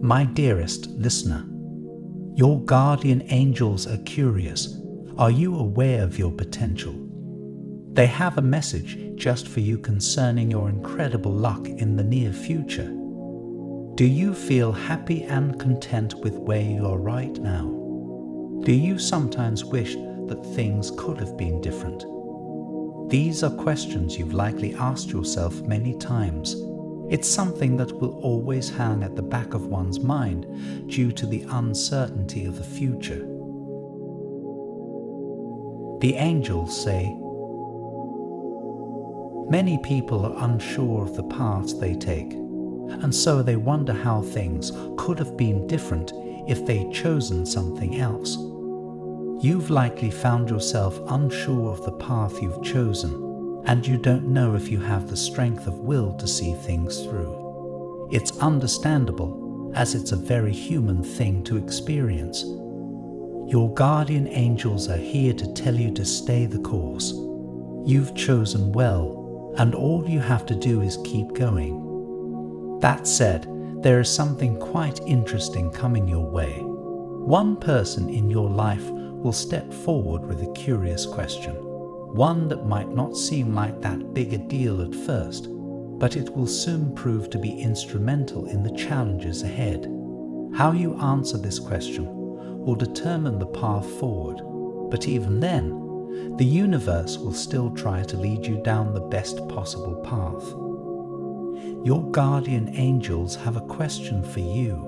My dearest listener, your guardian angels are curious. Are you aware of your potential? They have a message just for you concerning your incredible luck in the near future. Do you feel happy and content with where you are right now? Do you sometimes wish that things could have been different? These are questions you've likely asked yourself many times. It's something that will always hang at the back of one's mind due to the uncertainty of the future. The angels say, many people are unsure of the paths they take, and so they wonder how things could have been different if they'd chosen something else. You've likely found yourself unsure of the path you've chosen, and you don't know if you have the strength of will to see things through. It's understandable, as it's a very human thing to experience. Your guardian angels are here to tell you to stay the course. You've chosen well, and all you have to do is keep going. That said, there is something quite interesting coming your way. One person in your life will step forward with a curious question, one that might not seem like that big a deal at first, but it will soon prove to be instrumental in the challenges ahead. How you answer this question will determine the path forward, but even then, the universe will still try to lead you down the best possible path. Your guardian angels have a question for you.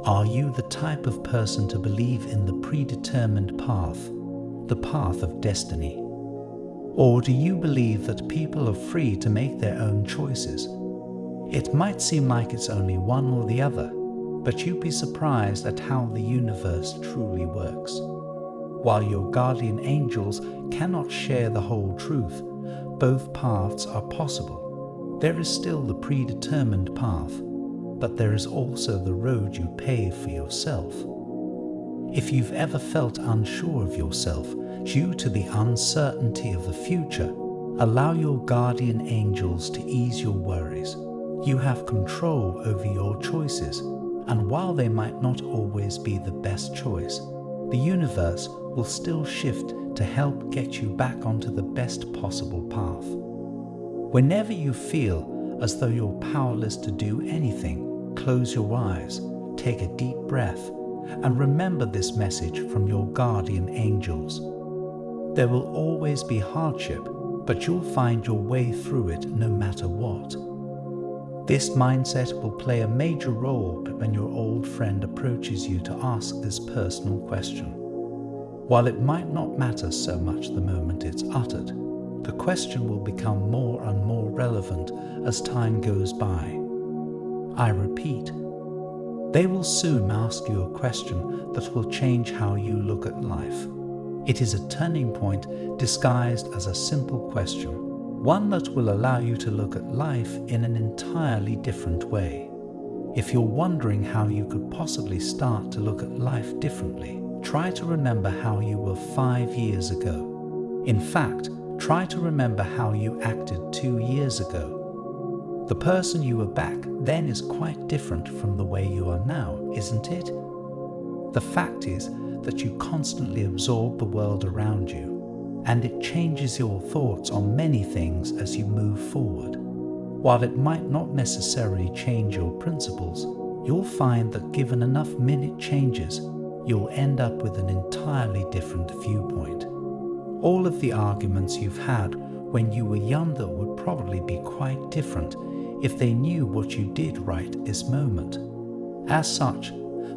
Are you the type of person to believe in the predetermined path, the path of destiny? Or do you believe that people are free to make their own choices? It might seem like it's only one or the other, but you'd be surprised at how the universe truly works. While your guardian angels cannot share the whole truth, both paths are possible. There is still the predetermined path, but there is also the road you pave for yourself. If you've ever felt unsure of yourself due to the uncertainty of the future, allow your guardian angels to ease your worries. You have control over your choices, and while they might not always be the best choice, the universe will still shift to help get you back onto the best possible path. Whenever you feel as though you're powerless to do anything, close your eyes, take a deep breath, and remember this message from your guardian angels. There will always be hardship, but you'll find your way through it no matter what. This mindset will play a major role when your old friend approaches you to ask this personal question. While it might not matter so much the moment it's uttered, the question will become more and more relevant as time goes by. I repeat, they will soon ask you a question that will change how you look at life. It is a turning point disguised as a simple question, one that will allow you to look at life in an entirely different way. If you're wondering how you could possibly start to look at life differently, try to remember how you were 5 years ago. In fact, try to remember how you acted 2 years ago. The person you were back then is quite different from the way you are now, isn't it? The fact is that you constantly absorb the world around you, and it changes your thoughts on many things as you move forward. While it might not necessarily change your principles, you'll find that given enough minute changes, you'll end up with an entirely different viewpoint. All of the arguments you've had when you were younger would probably be quite different if they knew what you did right this moment. As such,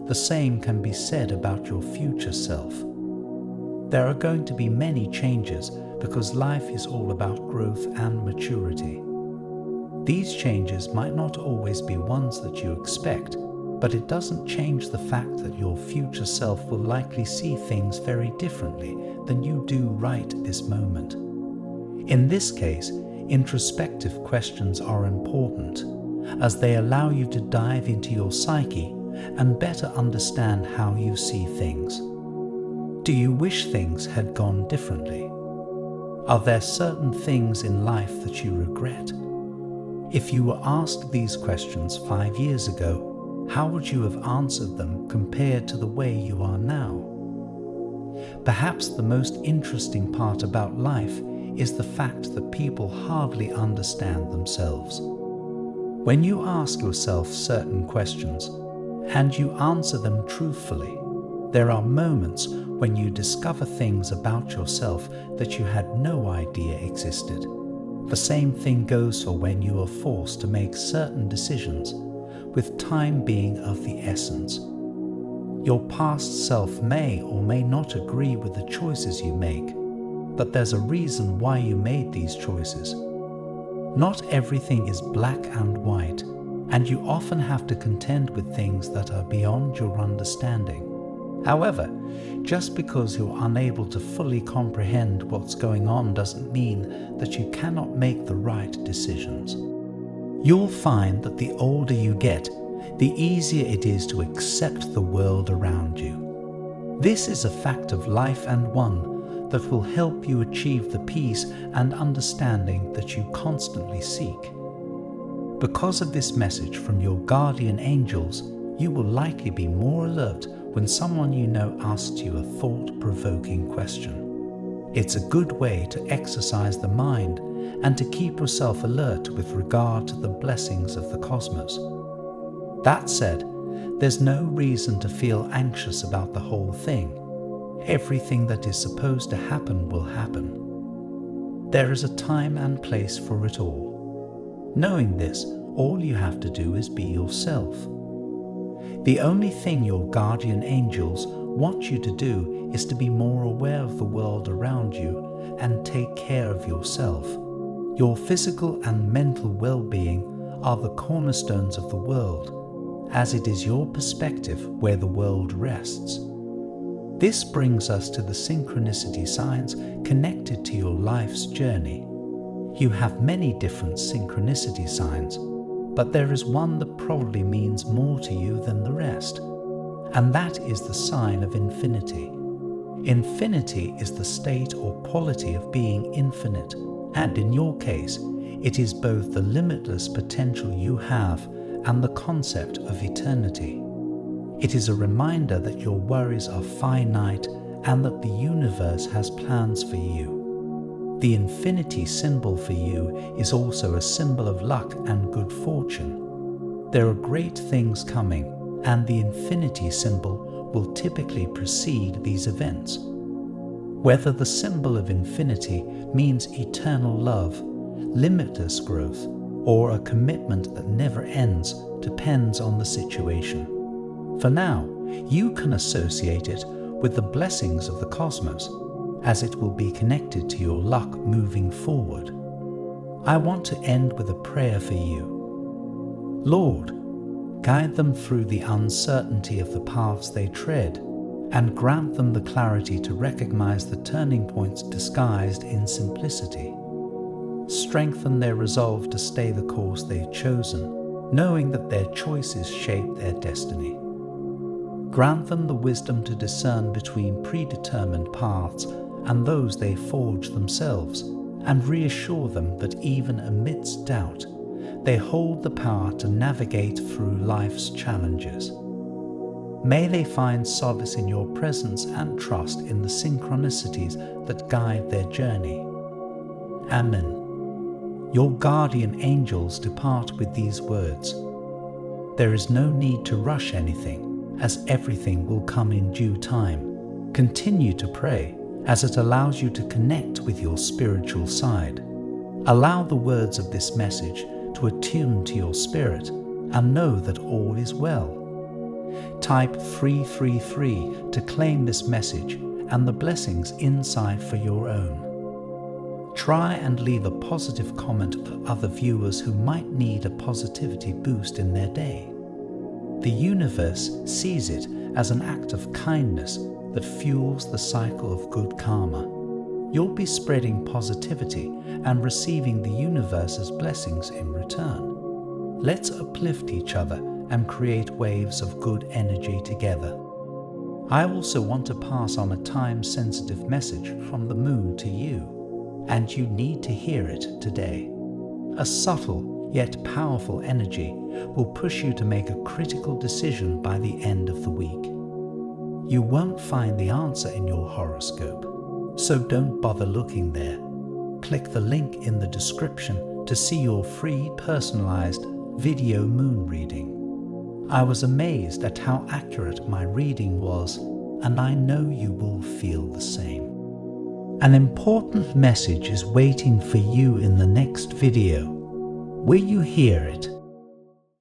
the same can be said about your future self. There are going to be many changes because life is all about growth and maturity. These changes might not always be ones that you expect, but it doesn't change the fact that your future self will likely see things very differently than you do right this moment. In this case, introspective questions are important, as they allow you to dive into your psyche and better understand how you see things. Do you wish things had gone differently? Are there certain things in life that you regret? If you were asked these questions 5 years ago, how would you have answered them compared to the way you are now? Perhaps the most interesting part about life is the fact that people hardly understand themselves. When you ask yourself certain questions, and you answer them truthfully, there are moments when you discover things about yourself that you had no idea existed. The same thing goes for when you are forced to make certain decisions, with time being of the essence. Your past self may or may not agree with the choices you make, but there's a reason why you made these choices. Not everything is black and white, and you often have to contend with things that are beyond your understanding. However, just because you're unable to fully comprehend what's going on doesn't mean that you cannot make the right decisions. You'll find that the older you get, the easier it is to accept the world around you. This is a fact of life, and one that will help you achieve the peace and understanding that you constantly seek. Because of this message from your guardian angels, you will likely be more alert when someone you know asks you a thought-provoking question. It's a good way to exercise the mind and to keep yourself alert with regard to the blessings of the cosmos. That said, there's no reason to feel anxious about the whole thing. Everything that is supposed to happen will happen. There is a time and place for it all. Knowing this, all you have to do is be yourself. The only thing your guardian angels want you to do is to be more aware of the world around you and take care of yourself. Your physical and mental well-being are the cornerstones of the world, as it is your perspective where the world rests. This brings us to the synchronicity signs connected to your life's journey. You have many different synchronicity signs, but there is one that probably means more to you than the rest, and that is the sign of infinity. Infinity is the state or quality of being infinite, and in your case, it is both the limitless potential you have and the concept of eternity. It is a reminder that your worries are finite and that the universe has plans for you. The infinity symbol for you is also a symbol of luck and good fortune. There are great things coming, and the infinity symbol will typically precede these events. Whether the symbol of infinity means eternal love, limitless growth, or a commitment that never ends depends on the situation. For now, you can associate it with the blessings of the cosmos, as it will be connected to your luck moving forward. I want to end with a prayer for you. Lord, guide them through the uncertainty of the paths they tread, and grant them the clarity to recognize the turning points disguised in simplicity. Strengthen their resolve to stay the course they've chosen, knowing that their choices shape their destiny. Grant them the wisdom to discern between predetermined paths and those they forge themselves, and reassure them that even amidst doubt, they hold the power to navigate through life's challenges. May they find solace in your presence and trust in the synchronicities that guide their journey. Amen. Your guardian angels depart with these words. There is no need to rush anything, as everything will come in due time. Continue to pray, as it allows you to connect with your spiritual side. Allow the words of this message to attune to your spirit, and know that all is well. Type 333 to claim this message and the blessings inside for your own. Try and leave a positive comment for other viewers who might need a positivity boost in their day. The universe sees it as an act of kindness that fuels the cycle of good karma. You'll be spreading positivity and receiving the universe's blessings in return. Let's uplift each other and create waves of good energy together. I also want to pass on a time-sensitive message from the moon to you, and you need to hear it today. A subtle yet powerful energy will push you to make a critical decision by the end of the week. You won't find the answer in your horoscope, so don't bother looking there. Click the link in the description to see your free personalized video moon reading. I was amazed at how accurate my reading was, and I know you will feel the same. An important message is waiting for you in the next video. Will you hear it?